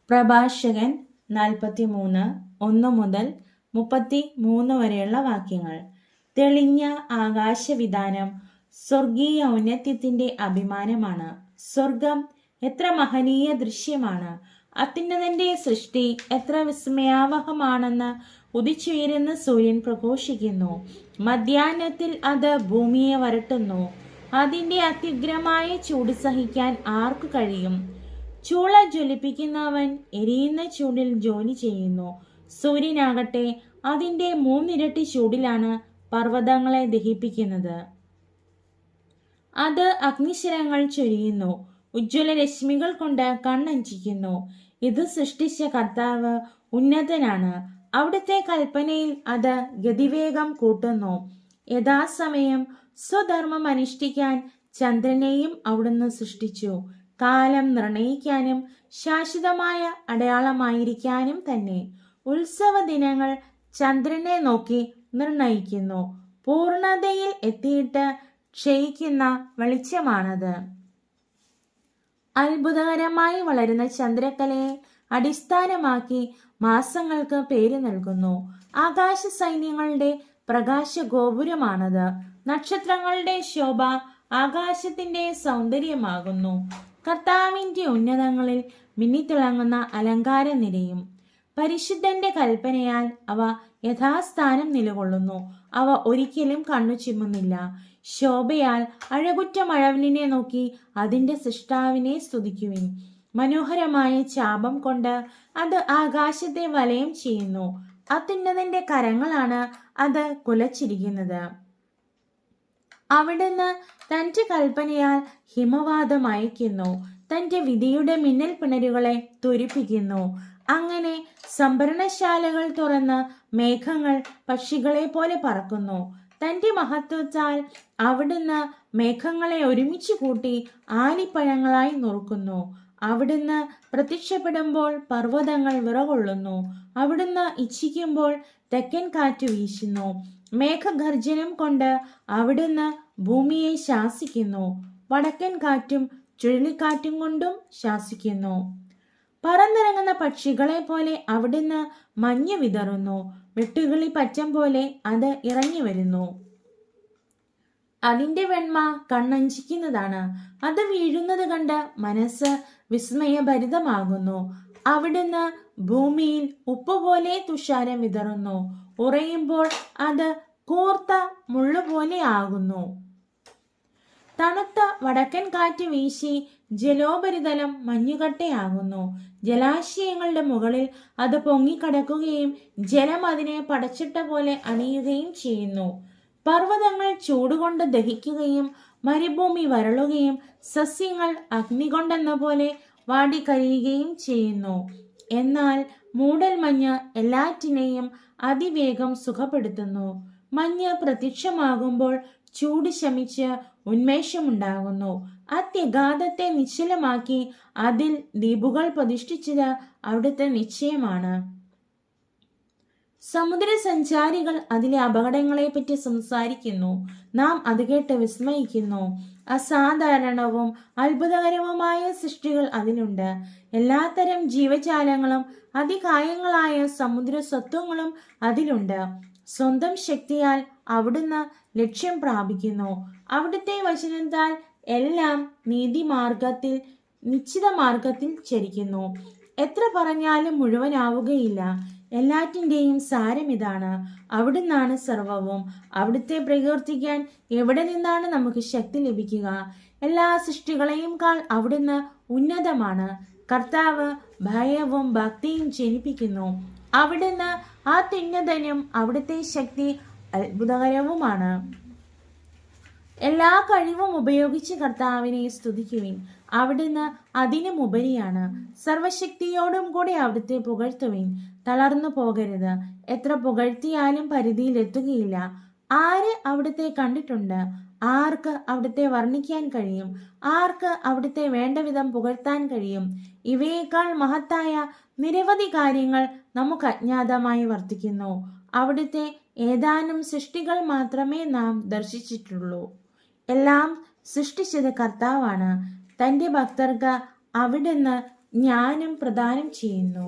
പ്രഭാഷകൻ 43 1 മുതൽ 33 വരെയുള്ള വാക്യങ്ങൾ. തെളിഞ്ഞ ആകാശവിതാനം സ്വർഗീയ ഔന്നത്യത്തിന്റെ അഭിമാനമാണ്. സ്വർഗം എത്ര മഹനീയ ദൃശ്യമാണ്! അത്യുന്നതന്റെ സൃഷ്ടി എത്ര വിസ്മയാവഹമാണെന്ന് ഉദിച്ചുയരുന്ന സൂര്യൻ പ്രഘോഷിക്കുന്നു. മധ്യാഹ്നത്തിൽ അത് ഭൂമിയെ വരട്ടുന്നു. അതിന്റെ അത്യുഗ്രമായ ചൂട് സഹിക്കാൻ ആർക്കു കഴിയും? ചൂള ജ്വലിപ്പിക്കുന്നവൻ എരിയുന്ന ചൂടിൽ ജോലി ചെയ്യുന്നു. സൂര്യനാകട്ടെ അതിന്റെ 3 ഇരട്ടി ചൂടിലാണ് പർവ്വതങ്ങളെ ദഹിപ്പിക്കുന്നത്. അത് അഗ്നിശരങ്ങൾ ചൊരിയുന്നു, ഉജ്ജ്വല രശ്മികൾ കൊണ്ട് കണ്ണഞ്ചിക്കുന്നു. ഇത് സൃഷ്ടിച്ച കർത്താവ് ഉന്നതനാണ്. അവിടുത്തെ കൽപ്പനയിൽ അത് ഗതിവേഗം കൂട്ടുന്നു. യഥാസമയം സ്വധർമ്മം അനുഷ്ഠിക്കാൻ ചന്ദ്രനെയും അവിടുന്ന് സൃഷ്ടിച്ചു. കാലം നിർണയിക്കാനും ശാശ്വതമായ അടയാളമായിരിക്കാനും തന്നെ. ഉത്സവ ദിനങ്ങൾ ചന്ദ്രനെ നോക്കി നിർണയിക്കുന്നു. പൂർണതയിൽ എത്തിയിട്ട് ക്ഷയിക്കുന്ന വെളിച്ചമാണത്. അത്ഭുതകരമായി വളരുന്ന ചന്ദ്രക്കലയെ അടിസ്ഥാനമാക്കി മാസങ്ങൾക്ക് പേര് നൽകുന്നു. ആകാശ സൈന്യങ്ങളുടെ പ്രകാശ ഗോപുരമാണത്. നക്ഷത്രങ്ങളുടെ ശോഭ ആകാശത്തിന്റെ സൗന്ദര്യമാകുന്നു. കർത്താവിന്റെ ഉന്നതങ്ങളിൽ മിന്നിത്തിളങ്ങുന്ന അലങ്കാര നിരയും. പരിശുദ്ധന്റെ കൽപ്പനയാൽ അവ യഥാസ്ഥാനം നിലകൊള്ളുന്നു. അവ ഒരിക്കലും കണ്ണു ചിമ്മുന്നില്ല. ശോഭയാൽ അഴകുറ്റ മഴവിലിനെ നോക്കി അതിന്റെ സൃഷ്ടാവിനെ സ്തുതിക്കുവിൻ. മനോഹരമായ ചാപം കൊണ്ട് അത് ആകാശത്തെ വലയം ചെയ്യുന്നു. അത്യുന്നതന്റെ കരങ്ങളാണ് അത് കുലച്ചിരിക്കുന്നത്. അവിടുന്ന് തന്റെ കൽപ്പനയാൽ ഹിമവാതം അയക്കുന്നു. തന്റെ വിധിയുടെ മിന്നൽ പിണരുകളെ ത്വരിപ്പിക്കുന്നു. അങ്ങനെ സംഭരണശാലകൾ തുറന്ന് മേഘങ്ങൾ പക്ഷികളെ പോലെ പറക്കുന്നു. തന്റെ മഹത്വത്താൽ അവിടുന്ന് മേഘങ്ങളെ ഒരുമിച്ച് കൂട്ടി ആലിപ്പഴങ്ങളായി നുറുക്കുന്നു. അവിടുന്ന് പ്രത്യക്ഷപ്പെടുമ്പോൾ പർവ്വതങ്ങൾ വിറകൊള്ളുന്നു. അവിടുന്ന് ഇച്ഛിക്കുമ്പോൾ തെക്കൻ കാറ്റ് വീശുന്നു. മേഘഗർജനം കൊണ്ട് അവിടുന്ന് ഭൂമിയെ ശാസിക്കുന്നു. വടക്കൻ കാറ്റും ചുഴലിക്കാറ്റും കൊണ്ടും ശാസിക്കുന്നു. പറന്നിറങ്ങുന്ന പക്ഷികളെ പോലെ അവിടുന്ന് മഞ്ഞ് വിതറുന്നു. വെട്ടുകിളി പറ്റം പോലെ അത് ഇറങ്ങി വരുന്നു. അതിന്റെ വെണ്മ കണ്ണഞ്ചിക്കുന്നതാണ്. അത് വീഴുന്നത് കണ്ട് മനസ്സ് വിസ്മയഭരിതമാകുന്നു. അവിടുന്ന് ഭൂമിയിൽ ഉപ്പുപോലെ തുഷാരം വിതറുന്നു. ഉറയുമ്പോൾ അത് കൂർത്ത മുള്ളുപോലെ ആകുന്നു. തണുത്ത വടക്കൻ കാറ്റ് വീശി ജലോപരിതലം മഞ്ഞുകട്ടയാകുന്നു. ജലാശയങ്ങളുടെ മുകളിൽ അത് പൊങ്ങിക്കടക്കുകയും ജലം അതിനെ പടച്ചിട്ട പോലെ അണിയുകയും ചെയ്യുന്നു. പർവ്വതങ്ങൾ ചൂടുകൊണ്ട് ദഹിക്കുകയും മരുഭൂമി വരളുകയും സസ്യങ്ങൾ അഗ്നി കൊണ്ടെന്ന പോലെ വാടിക്കരിയുകയും ചെയ്യുന്നു. എന്നാൽ മൂടൽമഞ്ഞ് എല്ലാറ്റിനെയും അതിവേഗം സുഖപ്പെടുത്തുന്നു. മഞ്ഞ് പ്രത്യക്ഷമാകുമ്പോൾ ചൂട് ശമിച്ച് ഉന്മേഷമുണ്ടാകുന്നു. അത്യഗാധത്തെ നിശ്ചലമാക്കി അതിൽ ദ്വീപുകൾ പ്രതിഷ്ഠിച്ചത് അവിടുത്തെ നിശ്ചയമാണ്. സമുദ്രസഞ്ചാരികൾ അതിലെ അപകടങ്ങളെപ്പറ്റി സംസാരിക്കുന്നു. നാം അത് കേട്ട് വിസ്മയിക്കുന്നു. അസാധാരണവും അത്ഭുതകരവുമായ സൃഷ്ടികൾ അതിലുണ്ട്. എല്ലാത്തരം ജീവജാലങ്ങളും അതികായങ്ങളായ സമുദ്ര സത്വങ്ങളും അതിലുണ്ട്. സ്വന്തം ശക്തിയാൽ അവിടുന്ന് ലക്ഷ്യം പ്രാപിക്കുന്നു. അവിടുത്തെ വചനത്താൽ എല്ലാം നീതിമാർഗത്തിൽ നിശ്ചിത മാർഗത്തിൽ ചരിക്കുന്നു. എത്ര പറഞ്ഞാലും മുഴുവനാവുകയില്ല. എല്ലാറ്റിൻ്റെയും സാരം ഇതാണ്: അവിടുന്നാണ് സർവവും. അവിടുത്തെ പ്രകീർത്തിക്കാൻ എവിടെ നിന്നാണ് നമുക്ക് ശക്തി ലഭിക്കുക? എല്ലാ സൃഷ്ടികളെയും കാൾ അവിടുന്ന് ഉന്നതമാണ്. കർത്താവ് ഭയവും ഭക്തിയും ജനിപ്പിക്കുന്നു. അവിടുന്ന് അത്യുന്നതനും അവിടുത്തെ ശക്തി അത്ഭുതകരവുമാണ്. എല്ലാ കഴിവും ഉപയോഗിച്ച് കർത്താവിനെ സ്തുതിക്കുവിൻ. അവിടുന്ന് അതിനും ഉപരിയാണ്. സർവശക്തിയോടും കൂടി അവിടുത്തെ പുകഴ്ത്തുവിൻ. തളർന്നു പോകരുത്. എത്ര പുകഴ്ത്തിയാലും പരിധിയിലെത്തുകയില്ല. ആര് അവിടുത്തെ കണ്ടിട്ടുണ്ട്? ആർക്ക് അവിടുത്തെ വർണ്ണിക്കാൻ കഴിയും? ആർക്ക് അവിടുത്തെ വേണ്ടവിധം പുകഴ്ത്താൻ കഴിയും? ഇവയേക്കാൾ മഹത്തായ നിരവധി കാര്യങ്ങൾ നമുക്ക് അജ്ഞാതമായി വർത്തിക്കുന്നു. അവിടുത്തെ ഏതാനും സൃഷ്ടികൾ മാത്രമേ നാം ദർശിച്ചിട്ടുള്ളൂ. എല്ലാം സൃഷ്ടിച്ചത് കർത്താവാണ്. തന്റെ ഭക്തർക്ക് അവിടുന്ന് ജ്ഞാനം പ്രദാനം ചെയ്യുന്നു.